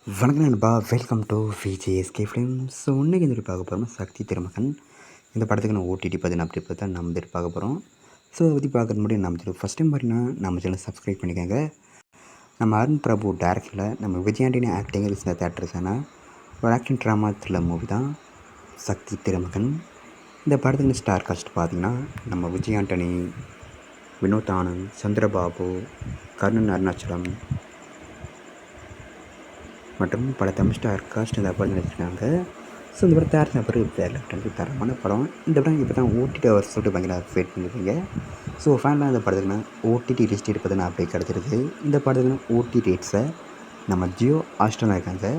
வணக்கம் நண்பா, welcome to VJSK films. So இன்றைக்கி இந்த பார்க்க போகிறோம் சக்தி திருமகன். இந்த படத்துக்கு நான் ஓடிடி பதினா அப்படி பார்த்தா நம்ம வந்துட்டு பார்க்க போகிறோம். ஸோ அதை பற்றி பார்க்குறது முன்னாடி நம்ம சேனல் ஃபஸ்ட் டைம் பார்த்தீங்கன்னா நம்ம சேனல் சப்ஸ்கிரைப் பண்ணிக்கோங்க. நம்ம அருண் பிரபு டேரக்டரில் நம்ம விஜய் ஆண்டனி ஆக்டிங் இந்த தேட்டர்ஸான ஒரு ஆக்ஷன் ட்ராமா த்ரில்லர் மூவி தான் சக்தி திருமகன். இந்த படத்துக்கு ஸ்டார் காஸ்ட் பார்த்திங்கன்னா நம்ம விஜய் ஆண்டனி, வினோத் ஆனந்த், சந்திரபாபு, கர்ணன் அருணாச்சலம் மற்றும் பல தமிழ் ஸ்டார் காஸ்ட் இந்த படம் நடிச்சிருக்காங்க. ஸோ இந்த படம் தயாரித்த பிறகு வேறு தரமான படம். இந்த படம் இப்போ தான் ஓடிடி அவர் சொல்லிட்டு பயங்கர வெயிட் பண்ணியிருக்கீங்க. ஸோ ஃபேன்லாம் இந்த படத்துக்குன்னா ஓடிடி லிஸ்ட் எடுப்பதுன்னு அப்படியே கிடச்சிருக்கு. இந்த படத்துக்குன்னா ஓடி ரேட்ஸை நம்ம ஜியோ ஹாட்ஸ்டாரில் இருக்காங்க.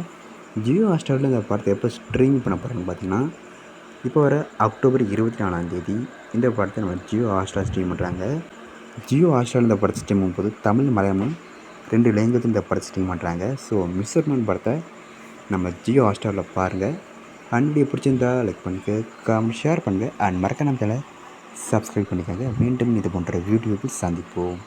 ஜியோ ஹாட்ஸ்டாரில் இந்த படத்தை எப்போ ஸ்ட்ரீம் பண்ண போகிறாங்கன்னு பார்த்தீங்கன்னா இப்போ வர அக்டோபர் 24 இந்த படத்தை நம்ம ஜியோ ஹாட்ஸ்டார் ஸ்ட்ரீம் பண்ணுறாங்க. ஜியோ ஹாட்ஸ்டார் இந்த படத்தை ஸ்ட்ரீம் பண்ணும்போது தமிழ், மலையாளம் 2 லாங்குவேஜ் இந்த படத்தை ஸ்ட்ரீம் பண்ணுறாங்க. ஸோ மிஸ்ஸர்மன் படத்தை நம்ம ஜியோ ஹாட்ஸ்டாரில் பாருங்கள். அண்ட் வீடியோ பிடிச்சிருந்தா லைக் பண்ணுங்கள், கமெண்ட், ஷேர் பண்ணுங்கள். அண்ட் மறக்காம நம்ம சேனலை சப்ஸ்கிரைப் பண்ணிக்கோங்க. மீண்டும் இது போன்ற வீடியோவில் சந்திப்போம்.